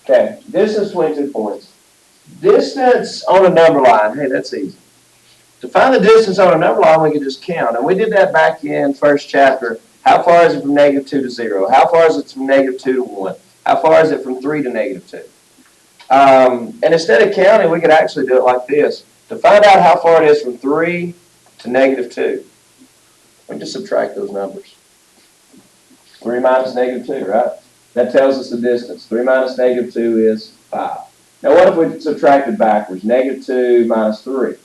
Okay, distance between 2 points. Distance on a number line. Hey, that's easy. To find the distance on a number line, we can just count. And we did that back in first chapter. How far is it from -2 to 0? How far is it from -2 to 1? How far is it from 3 to -2? And instead of counting, we could actually do it like this. To find out how far it is from 3 to -2, we just subtract those numbers. 3 minus -2, right? That tells us the distance. 3 minus -2 is 5. Now what if we subtracted backwards? -2 minus 3.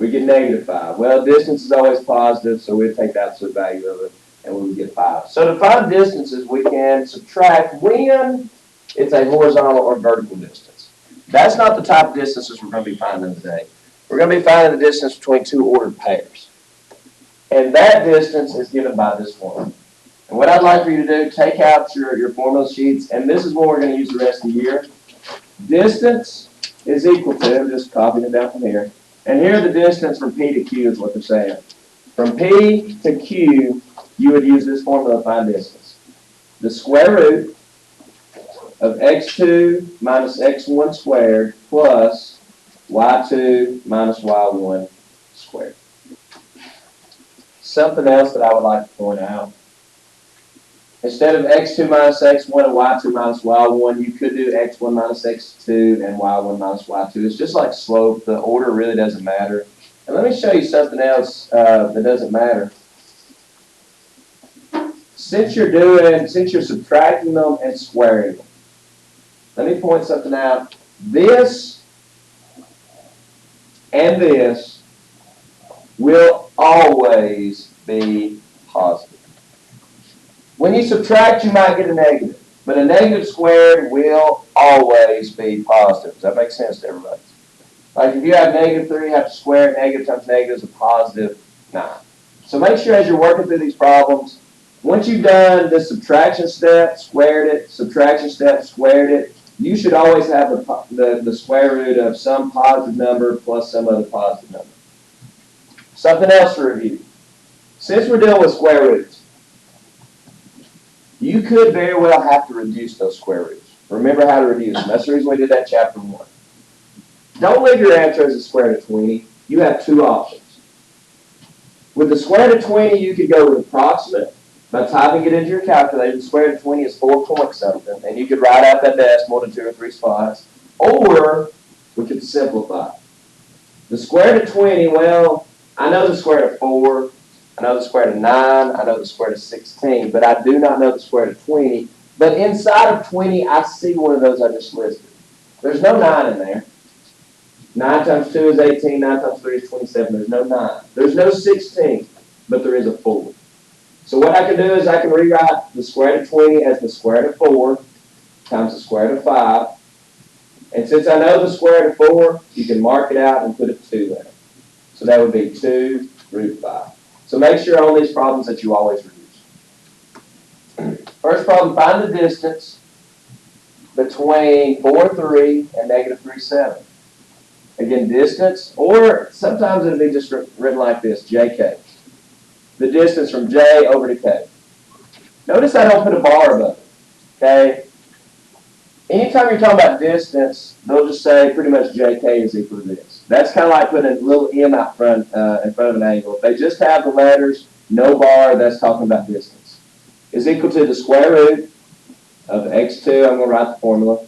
We get -5. Well, distance is always positive, so we'd take the absolute value of it, and we would get 5. So to find distances, we can subtract when it's a horizontal or vertical distance. That's not the type of distances we're going to be finding today. We're going to be finding the distance between two ordered pairs. And that distance is given by this formula. And what I'd like for you to do, take out your formula sheets, and this is what we're going to use the rest of the year. Distance is equal to, I'm just copying it down from here, and here the distance from P to Q is what they're saying. From P to Q, you would use this formula to find distance. The square root of x2 minus x1 squared plus y2 minus y1 squared. Something else that I would like to point out. Instead of x2 minus x1 and y2 minus y1, you could do x1 minus x2 and y1 minus y2. It's just like slope. The order really doesn't matter. And let me show you something else that doesn't matter. Since you're subtracting them and squaring them, let me point something out. This and this will always be positive. When you subtract, you might get a negative, but a negative squared will always be positive. Does that make sense to everybody? Like if you have -3, you have to square it. Negative times negative is a positive 9. So make sure as you're working through these problems, once you've done the subtraction step, squared it, subtraction step, squared it, you should always have the square root of some positive number plus some other positive number. Something else to review. Since we're dealing with square roots, you could very well have to reduce those square roots. Remember how to reduce them. That's the reason we did that chapter 1. Don't leave your answer as a square root of 20. You have two options. With the square root of 20, you could go with approximate by typing it into your calculator. The square root of 20 is 4 point something, and you could write out that decimal to 2 or 3 spots. Or we could simplify. The square root of 20, well, I know the square root of 4. I know the square root of 9, I know the square root of 16, but I do not know the square root of 20. But inside of 20, I see one of those I just listed. There's no 9 in there. 9 times 2 is 18, 9 times 3 is 27. There's no 9. There's no 16, but there is a 4. So what I can do is I can rewrite the square root of 20 as the square root of 4 times the square root of 5. And since I know the square root of 4, you can mark it out and put a 2 there. So that would be 2 root 5. So make sure on these problems that you always reduce. First problem, find the distance between 4, 3 and -3, 7. Again, distance, or sometimes it'll be just written like this, JK. The distance from J over to K. Notice I don't put a bar above it, okay? Anytime you're talking about distance, they'll just say pretty much JK is equal to this. That's kind of like putting a little M out front, in front of an angle. If they just have the letters, no bar, that's talking about distance. Is equal to the square root of x2. I'm going to write the formula.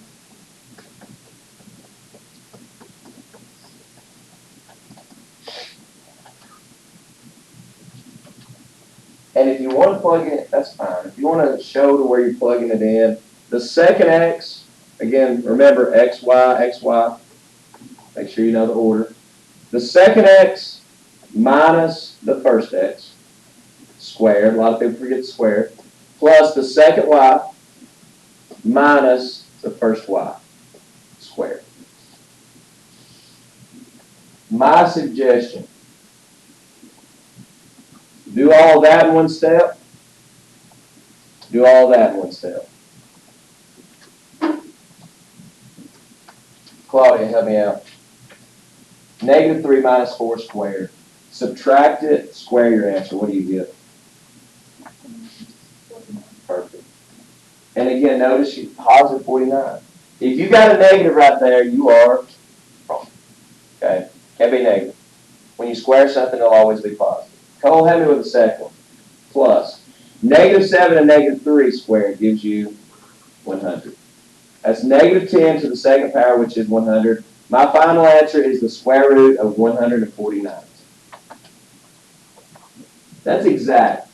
And if you want to plug in, that's fine. If you want to show to where you're plugging it in, the second x, again, remember x, y, make sure you know the order. The second x minus the first x, squared, a lot of people forget squared, plus the second y minus the first y, squared. My suggestion, do all that in one step. Do all that in one step. Claudia, help me out. -3 minus 4 squared. Subtract it, square your answer. What do you get? Perfect. And again, notice you positive 49. If you got a negative right there, you are wrong. Okay? Can't be negative. When you square something, it'll always be positive. Cole, help me with the second one. Plus. -7 and -3 squared gives you 100. That's -10 to the second power, which is 100. My final answer is the square root of 149. That's exact.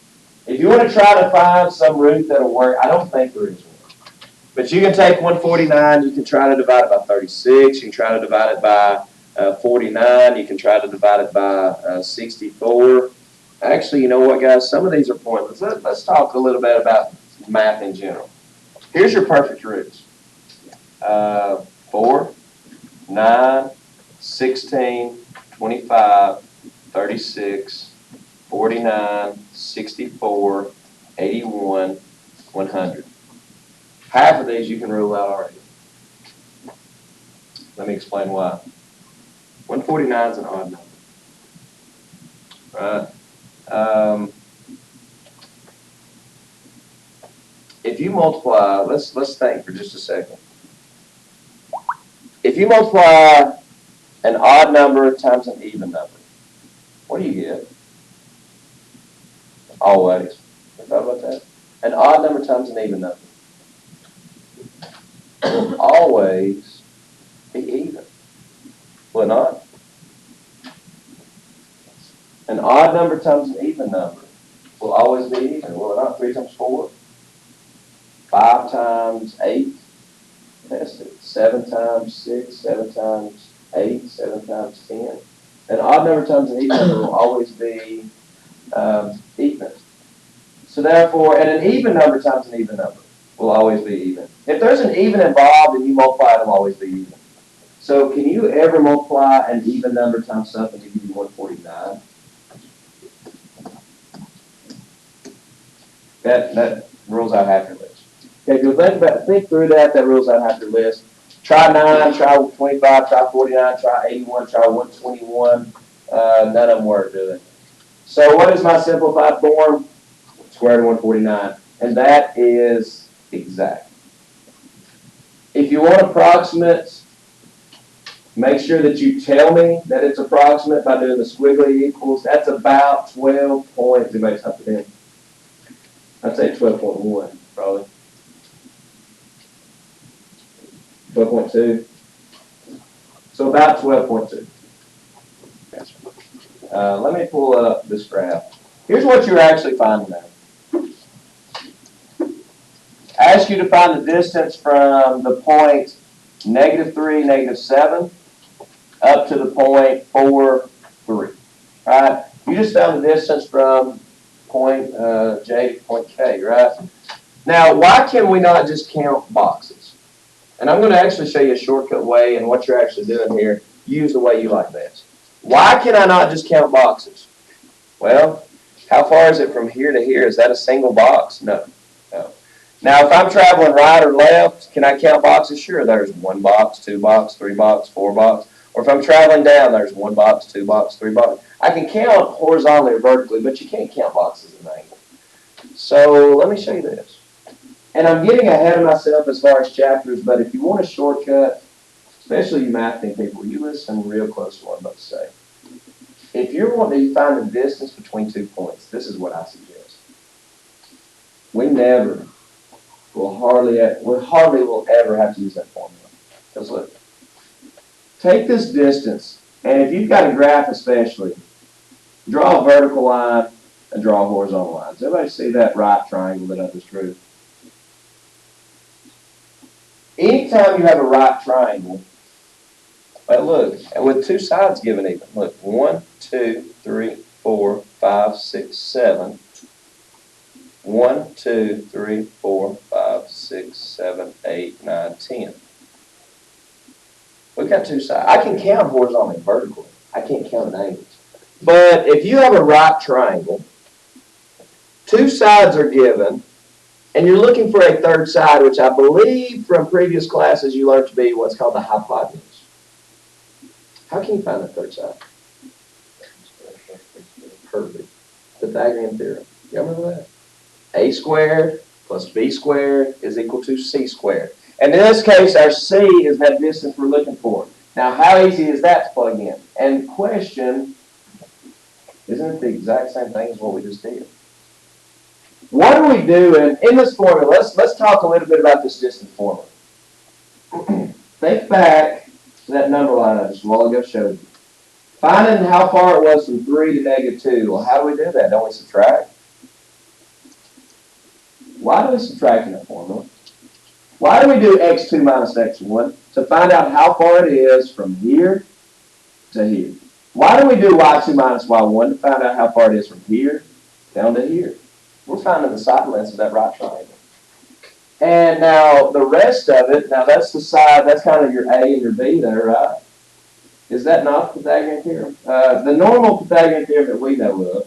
If you want to try to find some root that'll work, I don't think there is one. But you can take 149, you can try to divide it by 36, you can try to divide it by 49, you can try to divide it by 64. Actually, you know what, guys? Some of these are pointless. Let's talk a little bit about math in general. Here's your perfect roots. 4, 9, 16, 25, 36, 49, 64, 81, 100. Half of these you can rule out already. Let me explain why. 149 is an odd number. Right? If you multiply, let's think for just a second. If you multiply an odd number times an even number, what do you get? Always. You thought about that? An odd number times an even number will always be even. Will it not? An odd number times an even number will always be even. Will it not? 3 times 4? 5 times 8? Test it. 7 times 6, 7 times 8, 7 times 10. An odd number times an even number will always be even. So therefore, and an even number times an even number will always be even. If there's an even involved and you multiply it, it'll always be even. So can you ever multiply an even number times something to give you 149? That rules out half your list. Okay, if you think through that rules out half your list. Try 9, try 25, try 49, try 81, try 121. None of them work, do they? So what is my simplified form? Square root of 149. And that is exact. If you want approximates, make sure that you tell me that it's approximate by doing the squiggly equals. That's about 12 points. Anybody type it in? I'd say 12.1, probably. 12.2. So about 12.2. Let me pull up this graph. Here's what you're actually finding there. Ask you to find the distance from the point -3, -7, up to the point 4, 3. Right? You just found the distance from point J to point K, right? Now, why can we not just count boxes? And I'm going to actually show you a shortcut way, and what you're actually doing here, use the way you like best. Why can I not just count boxes? Well, how far is it from here to here? Is that a single box? No. No. Now, if I'm traveling right or left, can I count boxes? Sure, there's 1 box, 2 box, 3 box, 4 box. Or if I'm traveling down, there's 1 box, 2 box, 3 box. I can count horizontally or vertically, but you can't count boxes at an angle. So let me show you this. And I'm getting ahead of myself as far as chapters, but if you want a shortcut, especially you mathing people, you listen real close to what I'm about to say. If you're wanting to find the distance between 2 points, this is what I suggest. We hardly will ever have to use that formula. Because look, take this distance, and if you've got a graph especially, draw a vertical line and draw a horizontal line. Does everybody see that right triangle that I just drew? Anytime you have a right triangle, but look, and with 2 sides given even, look, 1, 2, 3, 4, 5, 6, 7. 1, 2, 3, 4, 5, 6, 7, 8, 9, 10. We've got 2 sides. I can count horizontally and vertically. I can't count at angles. But if you have a right triangle, 2 sides are given, and you're looking for a third side, which I believe from previous classes you learned to be what's called the hypotenuse. How can you find the third side? Perfect. Pythagorean theorem. You remember that? A squared plus B squared is equal to C squared. And in this case, our C is that distance we're looking for. Now, how easy is that to plug in? And question, isn't it the exact same thing as what we just did? What are we doing in this formula? Let's talk a little bit about this distance formula. Think back to that number line I just a while ago showed you. Finding how far it was from 3 to -2. Well, how do we do that? Don't we subtract? Why do we subtract in that formula? Why do we do x2 minus x1? To find out how far it is from here to here. Why do we do y2 minus y1? To find out how far it is from here down to here. We're finding the side lengths of that right triangle. And now the rest of it, now that's the side, that's kind of your A and your B there, right? Is that not the Pythagorean theorem? The normal Pythagorean theorem that we know of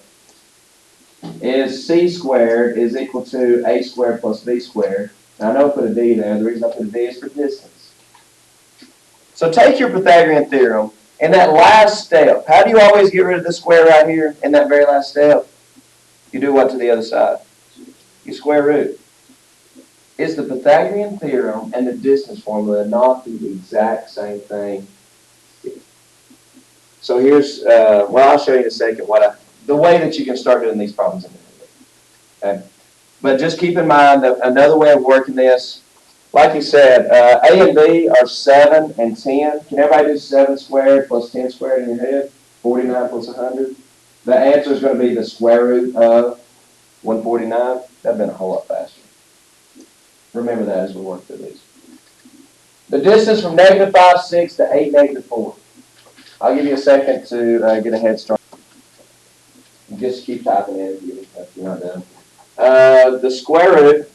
is c squared is equal to a squared plus b squared. Now I know I put a d there. The reason I put a d is for distance. So take your Pythagorean theorem. In that last step, how do you always get rid of the square right here in that very last step? You do what to the other side? You square root. Is the Pythagorean theorem and the distance formula not the exact same thing? So here's, well, I'll show you in a second the way that you can start doing these problems in the okay? But just keep in mind that another way of working this, like you said, A and B are 7 and 10. Can everybody do 7 squared plus 10 squared in your head? 49 plus 100? The answer is going to be the square root of 149. That would have been a whole lot faster. Remember that as we work through these. The distance from -5, 6 to 8, -4. I'll give you a second to get a head start. Just keep typing in if you're not done. The square root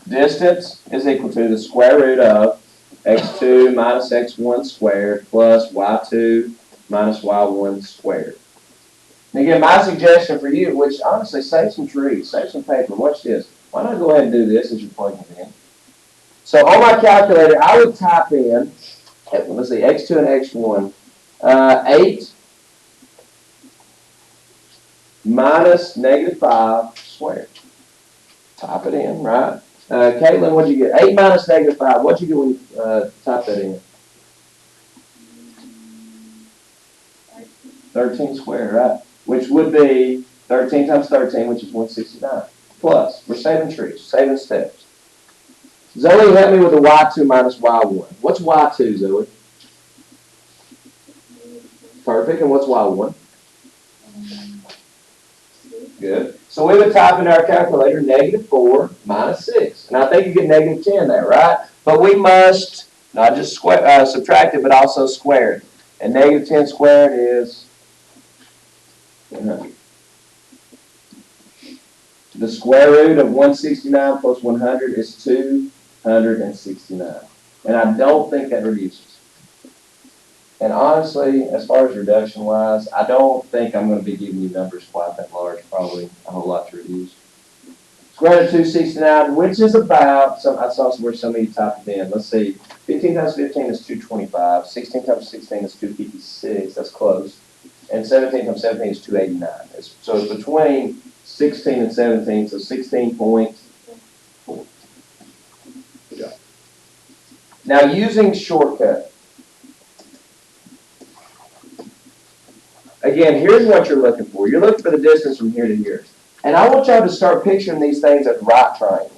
distance is equal to the square root of x2 minus x1 squared plus y2 minus y1 squared. And again, my suggestion for you, which honestly, save some trees, save some paper. Watch this. Why not go ahead and do this as you're plugging it in? So on my calculator, I would type in, let's see, x2 and x1, 8 minus -5 squared. Type it in, right? Caitlin, what'd you get? 8 minus -5. What'd you get when you type that in? 13 squared, right? Which would be 13 times 13, which is 169. Plus, we're saving trees, saving steps. Zoe, help me with the y2 minus y1. What's y2, Zoe? Perfect. And what's y1? Good. So we would type in our calculator -4 minus 6. And I think you get -10 there, right? But we must not just subtract it, but also square it. And -10 squared is 100. The square root of 169 plus 100 is 269. And I don't think that reduces. And honestly, as far as reduction-wise, I don't think I'm going to be giving you numbers quite that large, probably a whole lot to reduce. Square root of 269, which is about, I saw where some of you typed it in. Let's see, 15 times 15 is 225. 16 times 16 is 256. That's close. And 17 times 17 is 289. So it's between 16 and 17, so 16.4. Good job. Now, using shortcut. Again, here's what you're looking for. You're looking for the distance from here to here. And I want y'all to start picturing these things as right triangles.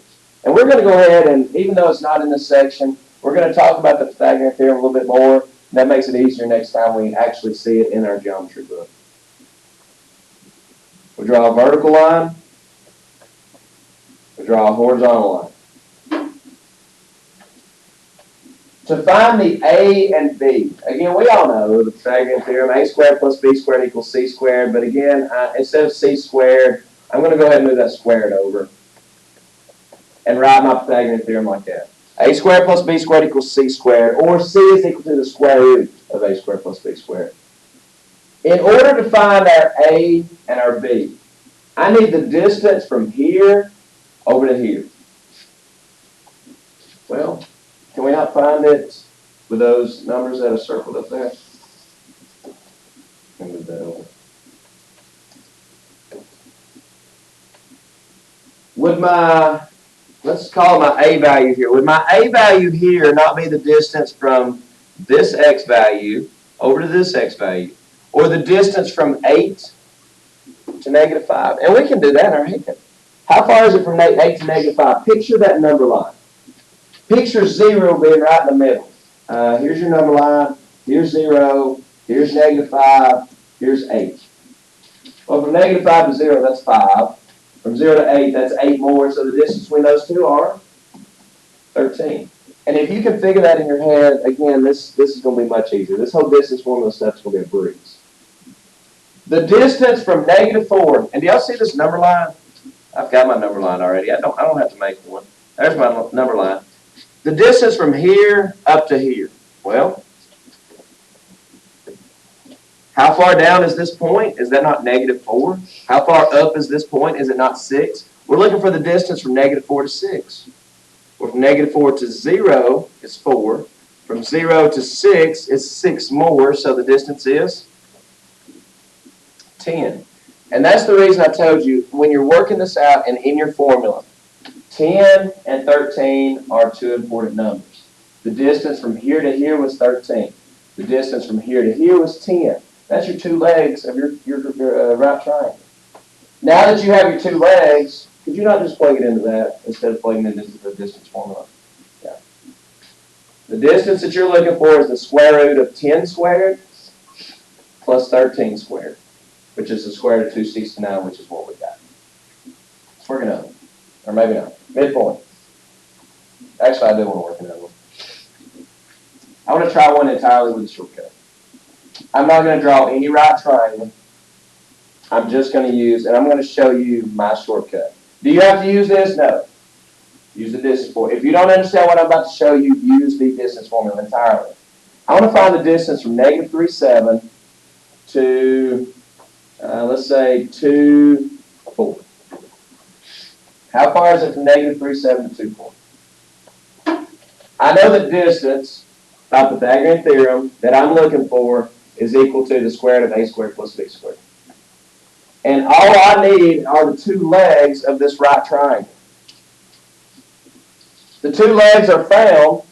And we're going to go ahead and, even though it's not in this section, we're going to talk about the Pythagorean theorem a little bit more. That makes it easier next time we actually see it in our geometry book. We draw a vertical line. We draw a horizontal line. To find the A and B, again, we all know the Pythagorean theorem, a squared plus b squared equals c squared, but again, instead of c squared, I'm going to go ahead and move that squared over and write my Pythagorean theorem like that. A squared plus b squared equals c squared, or c is equal to the square root of a squared plus b squared. In order to find our A and our B, I need the distance from here over to here. Well, can we not find it with those numbers that are circled up there? Let me move that over. let's call my A value here. Would my A value here not be the distance from this X value over to this X value? Or the distance from 8 to negative 5? And we can do that in our head. How far is it from 8 to negative 5? Picture that number line. Picture 0 being right in the middle. Here's your number line. Here's 0. Here's negative 5. Here's 8. Well, from negative 5 to 0, that's 5. From 0 to 8, that's 8 more. So the distance between those two are 13. And if you can figure that in your head, again, this is going to be much easier. This whole distance formula stuff is going to be a breeze. The distance from negative 4, and do y'all see this number line? I've got my number line already. I don't have to make one. There's my number line. The distance from here up to here. Well, how far down is this point? Is that not negative 4? How far up is this point? Is it not 6? We're looking for the distance from negative 4 to 6. Well, from negative 4 to 0 is 4. From 0 to 6 is 6 more, so the distance is 10. And that's the reason I told you, when you're working this out and in your formula, 10 and 13 are two important numbers. The distance from here to here was 13. The distance from here to here was 10. That's your two legs of your right triangle. Now that you have your two legs, could you not just plug it into that instead of plugging it into the distance formula? Yeah. The distance that you're looking for is the square root of 10 squared plus 13 squared, which is the square root of 269, which is what we got. Let's work another one. Or maybe not. Midpoint. Actually, I do want to work another one. I want to try one entirely with a shortcut. I'm not going to draw any right triangle. I'm just going to use, and I'm going to show you my shortcut. Do you have to use this? No. Use the distance formula. If you don't understand what I'm about to show you, use the distance formula entirely. I want to find the distance from negative 3,7 to, let's say, 2, 4. How far is it from negative 3,7 to 2, 4? I know the distance by Pythagorean theorem that I'm looking for is equal to the square root of a squared plus b squared. And all I need are the two legs of this right triangle. The two legs are found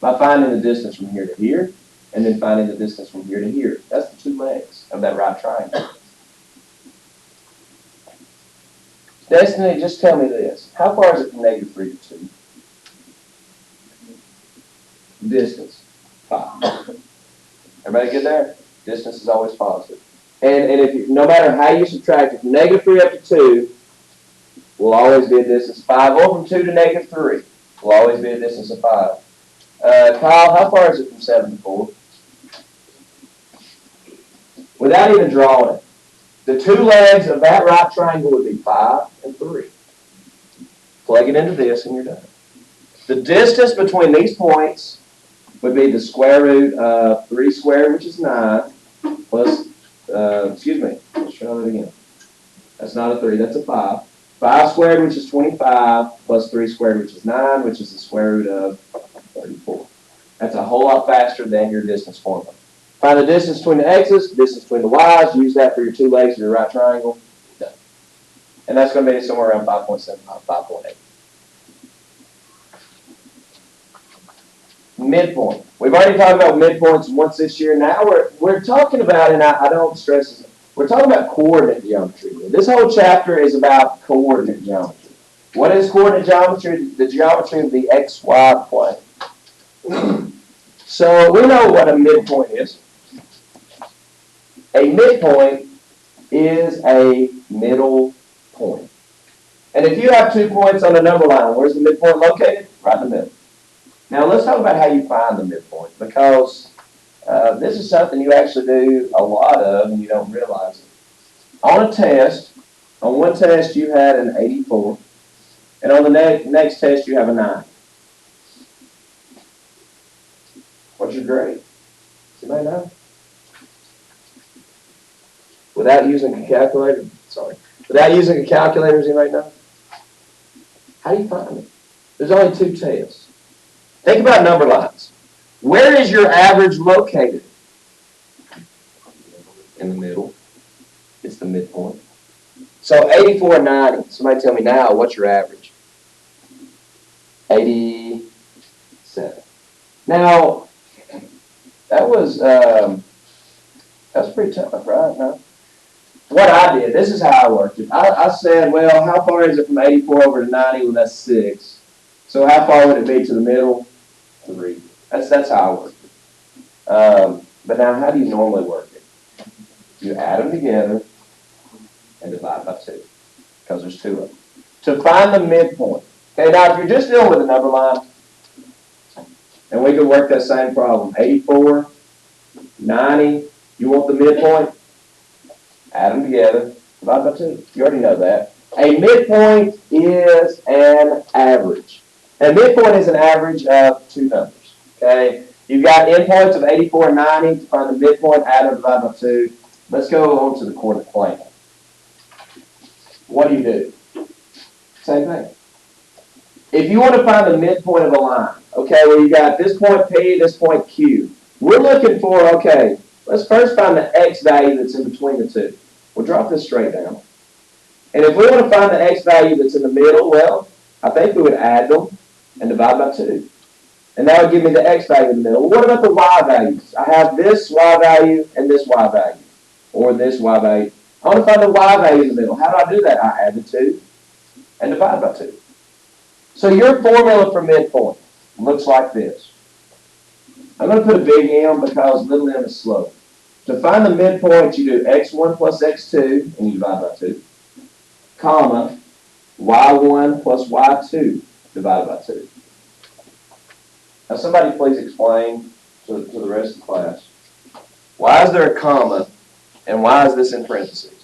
by finding the distance from here to here, and then finding the distance from here to here. That's the two legs of that right triangle. Destiny, just tell me this. How far is it from negative 3 to 2? Distance, 5. Everybody good there? Distance is always positive. And if you, no matter how you subtract it, from negative 3 up to 2 will always be a distance of 5. Or from 2 to negative 3 will always be a distance of 5. Kyle, how far is it from 7 to 4? Without even drawing it, the two legs of that right triangle would be 5 and 3. Plug it into this and you're done. The distance between these points would be the square root of 3 squared, which is 9, plus, let's try that again. That's not a 3, that's a 5. 5 squared, which is 25, plus 3 squared, which is 9, which is the square root of 34. That's a whole lot faster than your distance formula. Find the distance between the x's, distance between the y's, use that for your two legs of your right triangle. Done. And that's going to be somewhere around 5.75, 5.8. Midpoint. We've already talked about midpoints once this year. Now we're talking about, and I don't stress this, we're talking about coordinate geometry. This whole chapter is about coordinate geometry. What is coordinate geometry? The geometry of the XY plane. So we know what a midpoint is. A midpoint is a middle point. And if you have 2 points on a number line, where's the midpoint located? Right in the middle. Now let's talk about how you find the midpoint, because this is something you actually do a lot of and you don't realize it. On a test, on one test you had an 84, and on the next test you have a 9. What's your grade? Does anybody know? Without using a calculator, without using a calculator, does anybody know? How do you find it? There's only 2 tests. Think about number lines. Where is your average located? In the middle. It's the midpoint. So 84 and 90. Somebody tell me now, what's your average? 87. Now, that was pretty tough, right? No. What I did, this is how I worked it. I said, well, how far is it from 84 over to 90? Well, that's 6. So how far would it be to the middle? 3. That's how I worked it. But now, how do you normally work it? You add them together and divide by 2, because there's 2 of them. To find the midpoint. Okay, now if you're just dealing with a number line, and we can work that same problem. 84, 90, you want the midpoint? Add them together, divide by 2. You already know that. A midpoint is an average. A midpoint is an average of 2 numbers. Okay? You've got endpoints of 84 and 90. To find the midpoint, add them, divide by 2. Let's go on to the coordinate plane. What do? Same thing. If you want to find the midpoint of a line, okay, well, you got this point P, this point Q. We're looking for, okay, let's first find the x value that's in between the 2. We'll drop this straight down. And if we want to find the x value that's in the middle, well, I think we would add them and divide by 2. And that would give me the x value in the middle. Well, what about the y values? I have this y value and this y value. Or this y value. I want to find the y value in the middle. How do I do that? I add the 2 and divide by 2. So your formula for midpoint looks like this. I'm going to put a big M because little m is slow. To find the midpoint, you do x1 plus x2, and you divide by 2, comma, y1 plus y2 divided by 2. Now somebody please explain to the rest of the class, why is there a comma, and why is this in parentheses?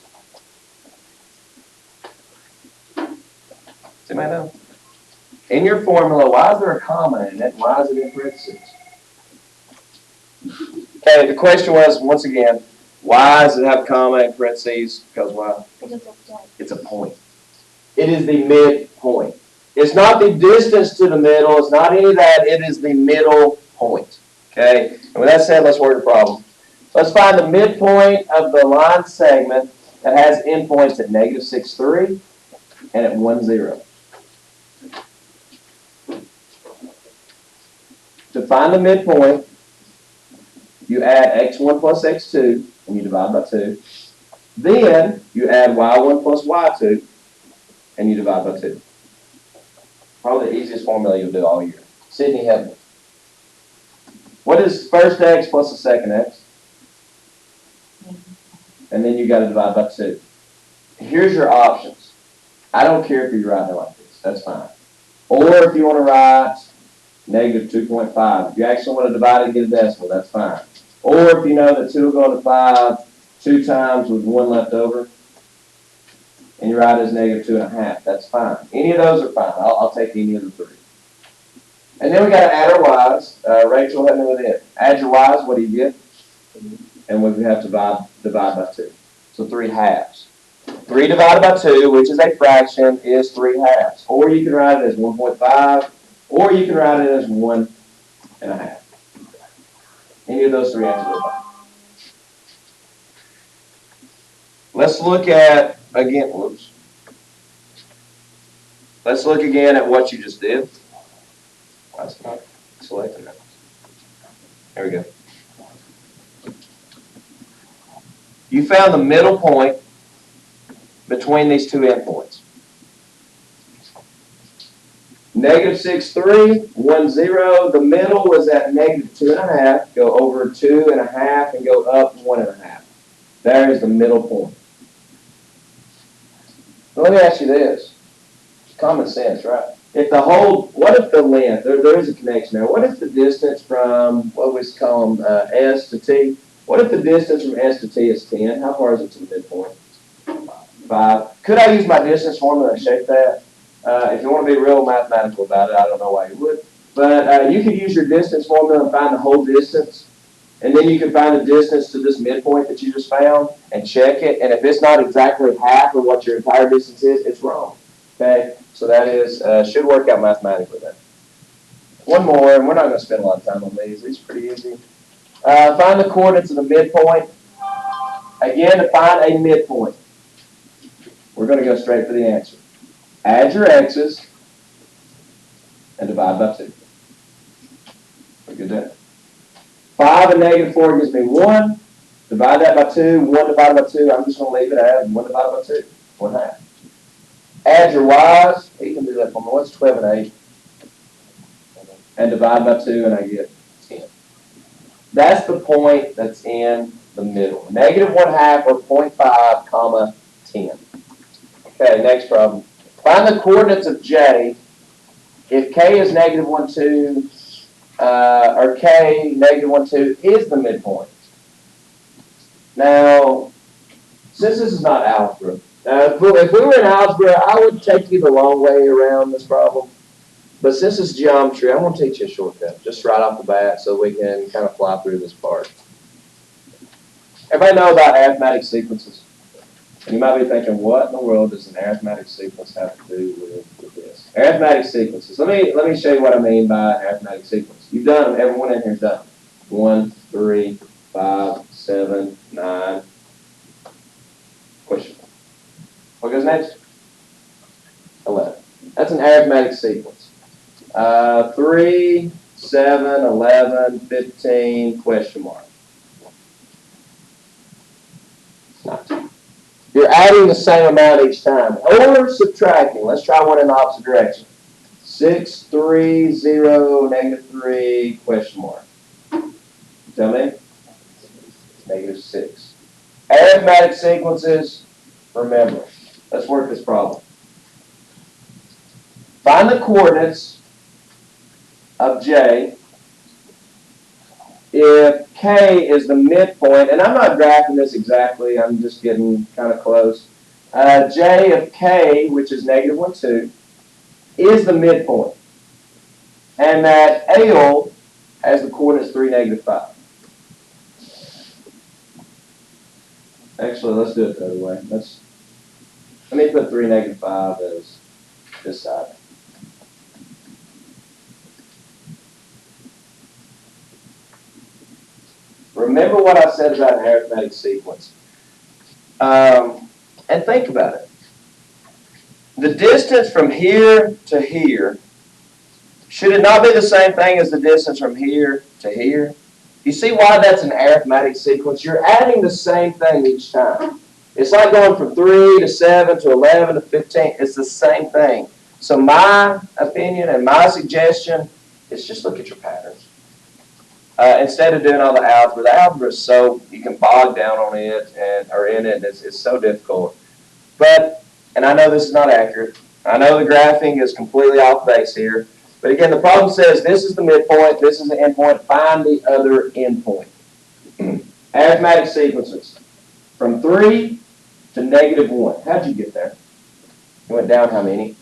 Does anybody know? In your formula, why is there a comma in it? Why is it in parentheses? Okay, the question was, once again, why does it have a comma in parentheses? Because why? It's a point. It is the midpoint. It's not the distance to the middle. It's not any of that. It is the middle point. Okay? And with that said, let's work the problem. Let's find the midpoint of the line segment that has endpoints at negative 6, 3 and at 1, 0. To find the midpoint, you add x1 plus x2, and you divide by 2. Then, you add y1 plus y2, and you divide by 2. Probably the easiest formula you'll do all year. Sydney, help me. What is first x plus the second x? And then you got to divide by 2. Here's your options. I don't care if you write it like this. That's fine. Or if you want to write negative 2.5. If you actually want to divide it and get a decimal, that's fine. Or if you know that 2 will go to 5 2 times with 1 left over, and you write it as negative 2.5, that's fine. Any of those are fine. I'll take any of the 3. And then we got to add our y's. Rachel, help me with it. Add your y's, what do you get? And we have to divide by 2. So 3 halves. 3 divided by 2, which is a fraction, is 3 halves. Or you can write it as 1.5, or you can write it as 1.5. Any of those 3 answers are fine. Let's look at, again, whoops. Let's look again at what you just did. That's not selected. There we go. You found the middle point between these 2 endpoints. Negative 6, 3, 1, 0. The middle was at negative 2.5. Go over 2.5 and go up 1.5. There is the middle point. Now let me ask you this. Common sense, right? What if the length, there is a connection there. What if the distance from, what we call them, S to T? What if the distance from S to T is 10? How far is it to the midpoint? 5. Could I use my distance formula and shape that? If you want to be real mathematical about it, I don't know why you would. But you could use your distance formula and find the whole distance. And then you can find the distance to this midpoint that you just found and check it. And if it's not exactly half of what your entire distance is, it's wrong. Okay? So that is, should work out mathematically then. One more, and we're not going to spend a lot of time on these. These are pretty easy. Find the coordinates of the midpoint. Again, to find a midpoint, we're going to go straight for the answer. Add your x's and divide by 2. Pretty good there. 5 and negative 4 gives me 1. Divide that by 2. 1 divided by 2. I'm just going to leave it as 1 divided by 2. 1/2. Add your y's. You can do that for me. What's 12 and 8? And divide by 2, and I get 10. That's the point that's in the middle. Negative 1/2 or 0.5, comma 10. Okay, next problem. Find the coordinates of J if K is negative 1, 2, or K negative 1, 2 is the midpoint. Now, since this is not algebra, if we were in algebra, I would take you the long way around this problem. But since it's geometry, I'm going to teach you a shortcut, just right off the bat, so we can kind of fly through this part. Everybody know about arithmetic sequences? And you might be thinking, what in the world does an arithmetic sequence have to do with this? Arithmetic sequences. Let me show you what I mean by an arithmetic sequence. You've done them. Everyone in here's done them. 1, 3, 5, 7, 9. Question. What goes next? 11. That's an arithmetic sequence. 3, 7, 11, 15, question mark. Not. You're adding the same amount each time. Or subtracting. Let's try one in the opposite direction. 6, 3, 0, negative 3, question mark. Tell me? Negative 6. Arithmetic sequences, remember. Let's work this problem. Find the coordinates of J if K is the midpoint, and I'm not graphing this exactly, I'm just getting kind of close. J of K, which is negative 1, 2, is the midpoint, and that L has the coordinates 3, negative 5. Actually, let's do it the other way. Let me put 3, negative 5 as this side. Remember what I said about an arithmetic sequence. And think about it. The distance from here to here, should it not be the same thing as the distance from here to here? You see why that's an arithmetic sequence? You're adding the same thing each time. It's like going from 3 to 7 to 11 to 15. It's the same thing. So my opinion and my suggestion is just look at your patterns. Instead of doing all the algebra is so, you can bog down on it or in it, it's so difficult. And I know this is not accurate. I know the graphing is completely off base here. But again, the problem says this is the midpoint, this is the endpoint, find the other endpoint. Arithmetic sequences. From 3 to negative 1. How'd you get there? You went down how many?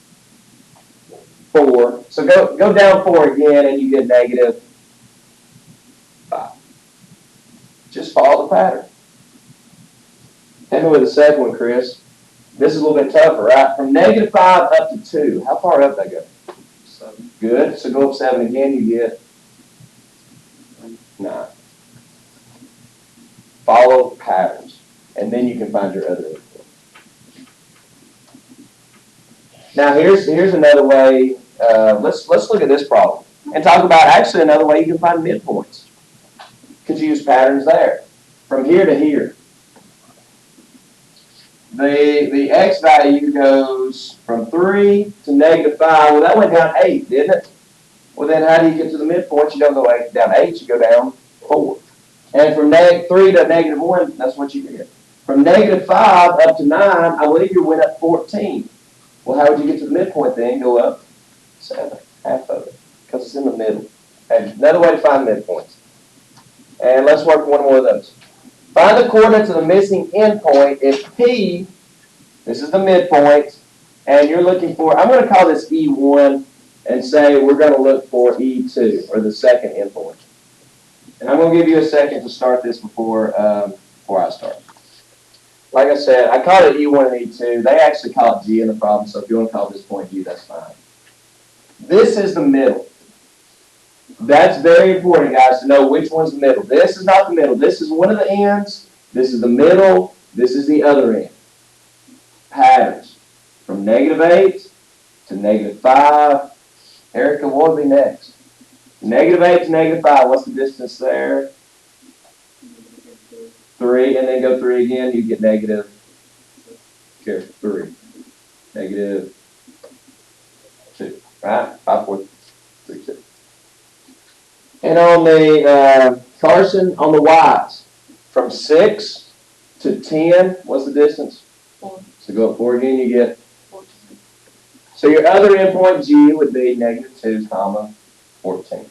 4. So go down 4 again and you get negative 5. Just follow the pattern. Hit me with the second one, Chris. This is a little bit tougher, right? From negative 5 up to 2. How far up did I go? 7. Good. So go up 7 again, you get 9. Follow patterns, and then you can find your other endpoint. Now here's another way. Let's look at this problem and talk about actually another way you can find midpoints. Could you use patterns there? From here to here. The x value goes from 3 to negative 5. Well, that went down 8, didn't it? Well, then how do you get to the midpoint? You don't go down 8, you go down 4. And from 3 to negative 1, that's what you get. From negative 5 up to 9, I believe you went up 14. Well, how would you get to the midpoint then? Go up 7, half of it, because it's in the middle. And another way to find midpoints. And let's work one more of those. Find the coordinates of the missing endpoint if P, this is the midpoint, and you're looking for, I'm going to call this E1 and say we're going to look for E2, or the second endpoint. And I'm going to give you a second to start this before I start. Like I said, I call it E1 and E2. They actually call it G in the problem, so if you want to call this point G, that's fine. This is the middle. That's very important, guys, to know which one's the middle. This is not the middle. This is one of the ends. This is the middle. This is the other end. Patterns. From negative 8 to negative 5 Erica, what would be next? Negative 8 to negative 5, what's the distance there? 3, and then go 3 again, you get negative, here, 3. Negative 2, right? 5, 4, 3, 2. And on the, Carson, on the Y's, from 6 to 10, what's the distance? 4. So go up 4 again, you get, 14. so your other endpoint G would be negative 2, comma, 14.